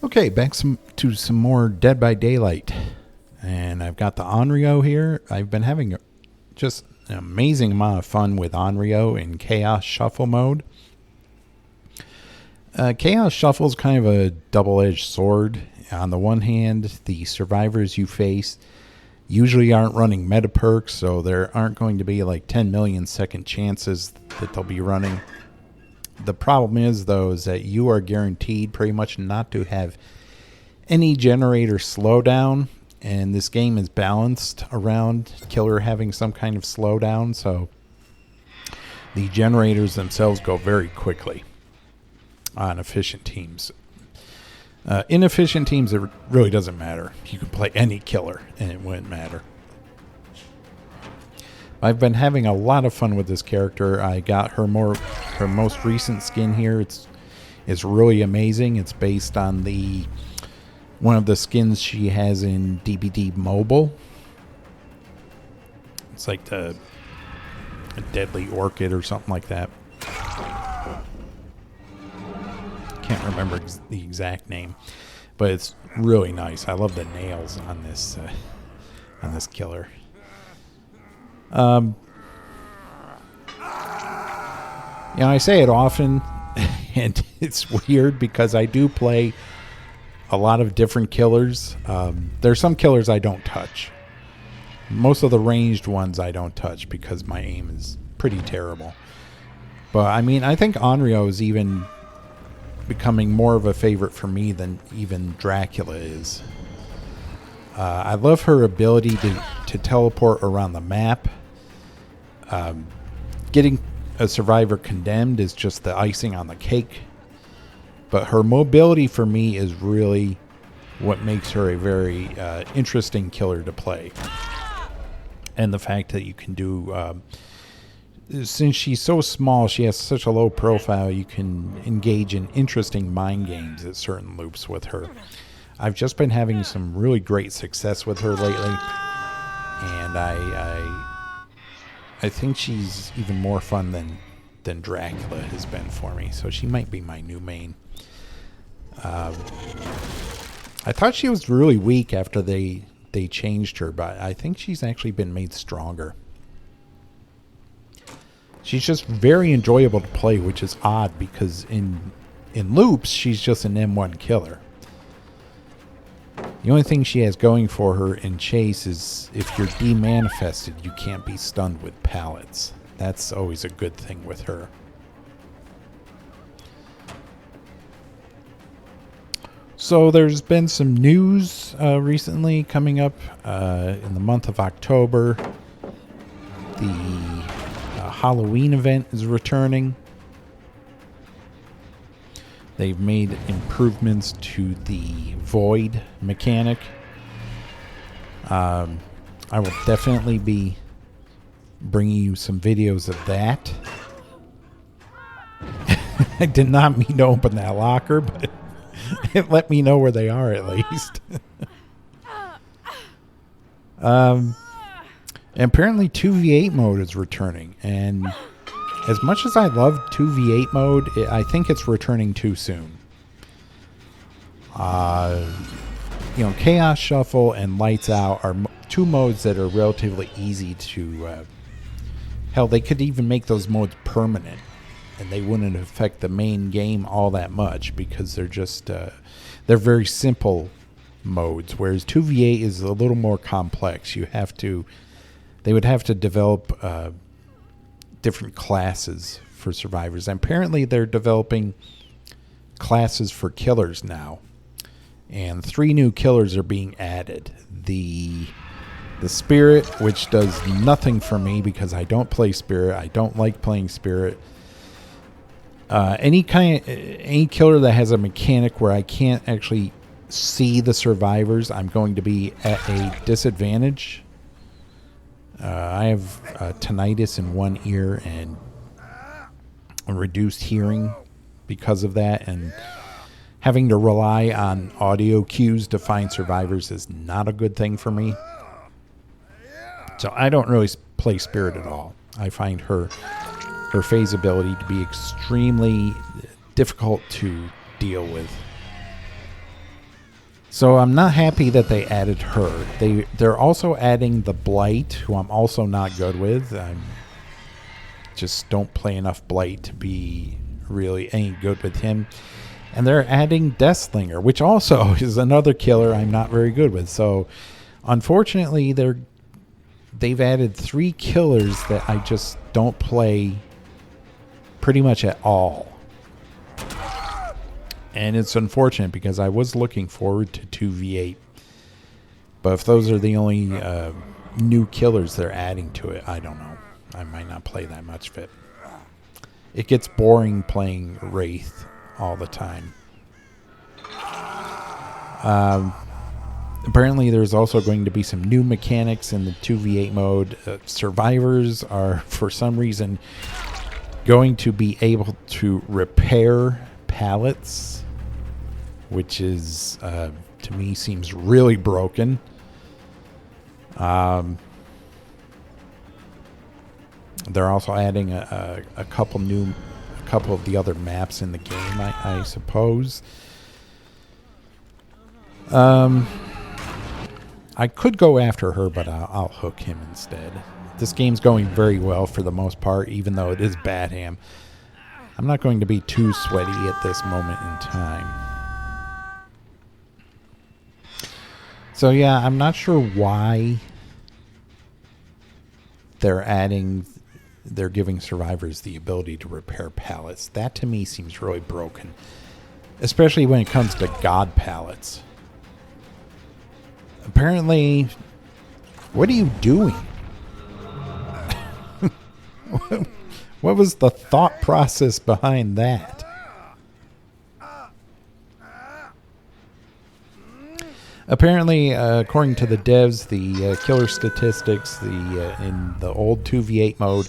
Okay, back to some more Dead by Daylight. And I've got the Onryo here. I've been having just an amazing amount of fun with Onryo in Chaos Shuffle mode. Chaos Shuffle is kind of a double-edged sword. On the one hand, the survivors you face usually aren't running meta perks, so there aren't going to be like 10 million second chances that they'll be running. The problem is, though, is that you are guaranteed pretty much not to have any generator slowdown, and this game is balanced around killer having some kind of slowdown, so the generators themselves go very quickly on efficient teams. Inefficient teams, it really doesn't matter. You can play any killer, and it wouldn't matter. I've been having a lot of fun with this character. I got her most recent skin here. It's really amazing. It's based on one of the skins she has in DBD Mobile. It's like a Deadly Orchid or something like that. Can't remember the exact name, but it's really nice. I love the nails on this killer. I say it often, and it's weird because I do play a lot of different killers. There's some killers I don't touch. Most of the ranged ones I don't touch because my aim is pretty terrible. But I mean, I think Onryo is even becoming more of a favorite for me than even Dracula is. I love her ability to teleport around the map. Getting a survivor condemned is just the icing on the cake. But her mobility for me is really what makes her a very interesting killer to play. And the fact that you can do... since she's so small, she has such a low profile, you can engage in interesting mind games at certain loops with her. I've just been having some really great success with her lately, and I think she's even more fun than Dracula has been for me, so she might be my new main. I thought she was really weak after they changed her, but I think she's actually been made stronger. She's just very enjoyable to play, which is odd because in loops, she's just an M1 killer. The only thing she has going for her in Chase is if you're demanifested, you can't be stunned with pallets. That's always a good thing with her. So there's been some news recently coming up in the month of October. The Halloween event is returning. They've made improvements to the Void mechanic. I will definitely be bringing you some videos of that. I did not mean to open that locker, but it let me know where they are at least. Apparently 2v8 mode is returning, and as much as I love 2v8 mode, I think it's returning too soon. Chaos Shuffle and Lights Out are two modes that are relatively easy to... hell, they could even make those modes permanent, and they wouldn't affect the main game all that much because they're just... they're very simple modes, whereas 2v8 is a little more complex. They would have to develop different classes for survivors. And apparently they're developing classes for killers now. And 3 new killers are being added. The Spirit, which does nothing for me because I don't play Spirit. I don't like playing Spirit. Any killer that has a mechanic where I can't actually see the survivors, I'm going to be at a disadvantage. I have tinnitus in one ear and a reduced hearing because of that, and having to rely on audio cues to find survivors is not a good thing for me. So I don't really play Spirit at all. I find her phase ability to be extremely difficult to deal with. So I'm not happy that they added her. They're also adding the Blight, who I'm also not good with. I just don't play enough Blight to be really any good with him. And they're adding Deathslinger, which also is another killer I'm not very good with. So unfortunately, they've added 3 killers that I just don't play pretty much at all. And it's unfortunate because I was looking forward to 2v8. But if those are the only new killers they're adding to it, I don't know. I might not play that much of it. It gets boring playing Wraith all the time. Apparently there's also going to be some new mechanics in the 2v8 mode. Survivors are, for some reason, going to be able to repair pallets, which is, to me, seems really broken. They're also adding a couple of the other maps in the game, I suppose. I could go after her, but I'll hook him instead. This game's going very well for the most part, even though it is Badham. I'm not going to be too sweaty at this moment in time. So yeah, I'm not sure why they're giving survivors the ability to repair pallets. That to me seems really broken, especially when it comes to god pallets. Apparently, what are you doing? What was the thought process behind that? Apparently, according to the devs, the killer statistics in the old 2v8 mode,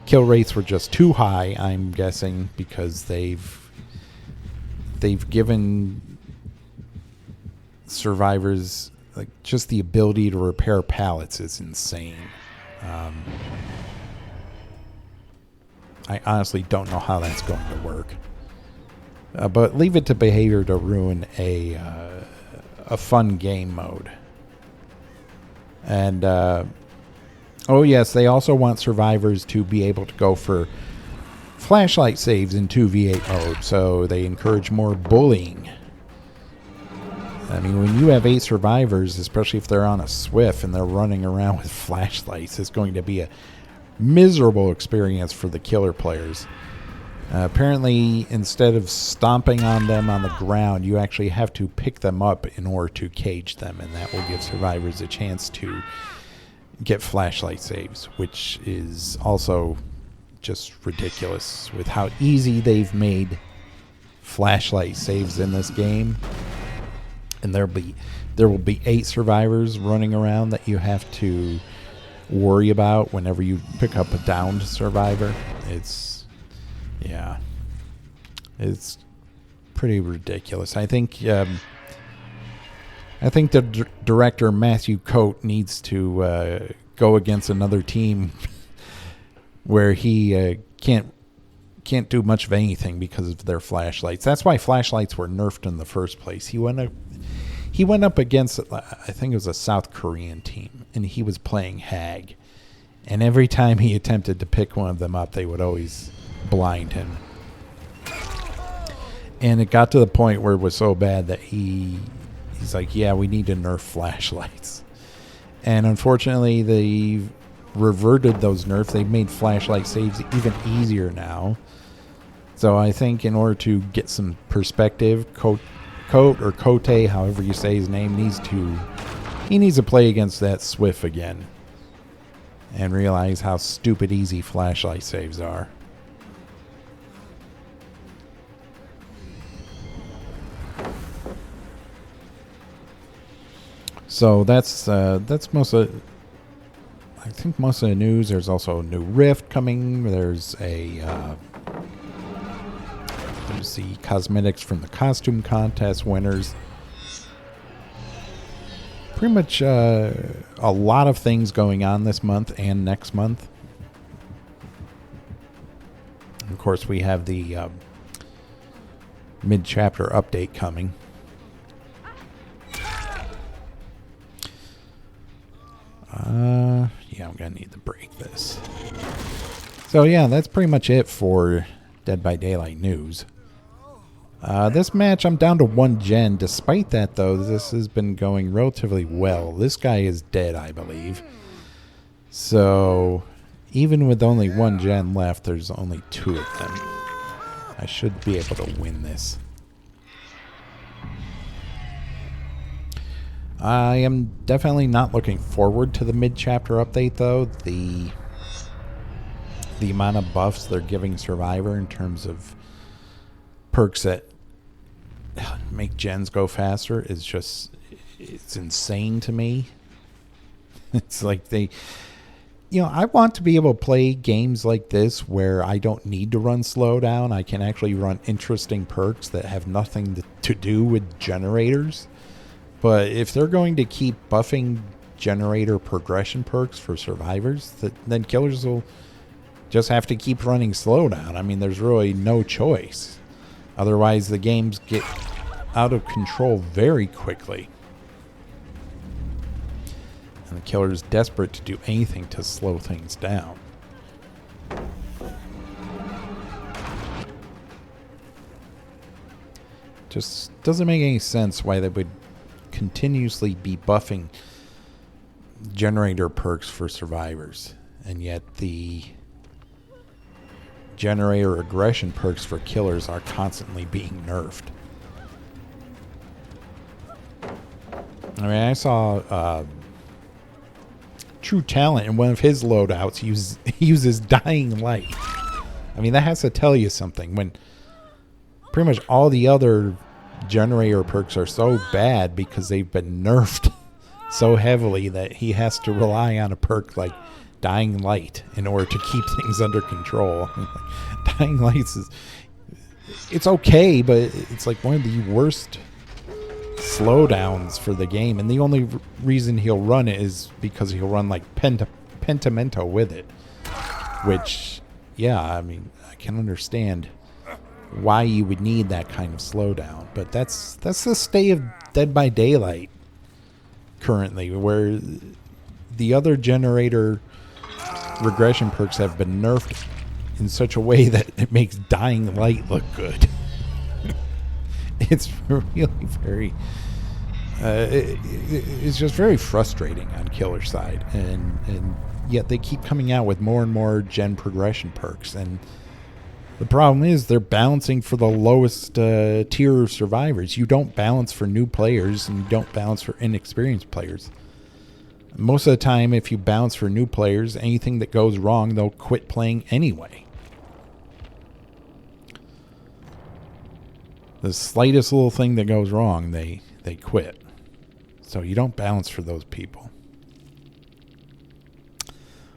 kill rates were just too high, I'm guessing, because they've given survivors like just the ability to repair pallets is insane. I honestly don't know how that's going to work. But leave it to behavior to ruin a fun game mode. And oh yes, they also want survivors to be able to go for flashlight saves in 2v8 mode, so they encourage more bullying. I mean, when you have 8 survivors, especially if they're on a Swift and they're running around with flashlights, it's going to be a miserable experience for the killer players. Apparently, instead of stomping on them on the ground, you actually have to pick them up in order to cage them, and that will give survivors a chance to get flashlight saves, which is also just ridiculous with how easy they've made flashlight saves in this game. And there will be 8 survivors running around that you have to worry about whenever you pick up a downed survivor. It's pretty ridiculous. I think the director Matthew Coate needs to go against another team where he can't do much of anything because of their flashlights. That's why flashlights were nerfed in the first place. He went up against, I think it was a South Korean team, and he was playing Hag. And every time he attempted to pick one of them up, they would always blind him. And it got to the point where it was so bad that he's like, yeah, we need to nerf flashlights. And unfortunately, they reverted those nerfs. They've made flashlight saves even easier now. So I think in order to get some perspective, Cote or Cote, however you say his name, needs to play against that Swift again and realize how stupid easy flashlight saves are. So that's most of, I think most of the news. There's also a new Rift coming. There's the cosmetics from the costume contest winners. Pretty much a lot of things going on this month and next month. Of course, we have the mid-chapter update coming. Yeah, I'm going to need to break this. So yeah, that's pretty much it for Dead by Daylight news. This match, I'm down to 1 gen. Despite that, though, this has been going relatively well. This guy is dead, I believe. So, even with only 1 gen left, there's only 2 of them. I should be able to win this. I am definitely not looking forward to the mid-chapter update, though. The amount of buffs they're giving Survivor in terms of perks that make gens go faster is just, it's insane to me. It's like they, you know, I want to be able to play games like this where I don't need to run slowdown. I can actually run interesting perks that have nothing to do with generators. But if they're going to keep buffing generator progression perks for survivors, then killers will just have to keep running slowdown. I mean, there's really no choice. Otherwise, the games get out of control very quickly. And the killer's desperate to do anything to slow things down. Just doesn't make any sense why they would continuously be buffing generator perks for survivors, and yet the generator aggression perks for killers are constantly being nerfed. I mean, I saw True Talent in one of his loadouts he uses Dying Light. I mean, that has to tell you something when pretty much all the other generator perks are so bad because they've been nerfed so heavily that he has to rely on a perk like Dying Light in order to keep things under control. Dying Light it's okay, but it's like one of the worst slowdowns for the game, and the only reason he'll run it is because he'll run like Pentimento with it, which, yeah, I mean, I can understand why you would need that kind of slowdown, but that's the state of Dead by Daylight currently, where the other generator regression perks have been nerfed in such a way that it makes Dying Light look good. It's really very it's just very frustrating on killer side, and yet they keep coming out with more and more gen progression perks, and the problem is they're balancing for the lowest tier of survivors. You don't balance for new players, and you don't balance for inexperienced players. Most of the time, if you balance for new players, anything that goes wrong, they'll quit playing anyway. The slightest little thing that goes wrong, they quit. So you don't balance for those people.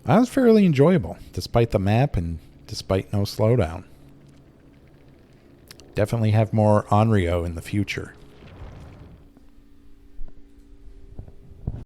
That was fairly enjoyable, despite the map and despite no slowdown. Definitely have more Onryo in the future.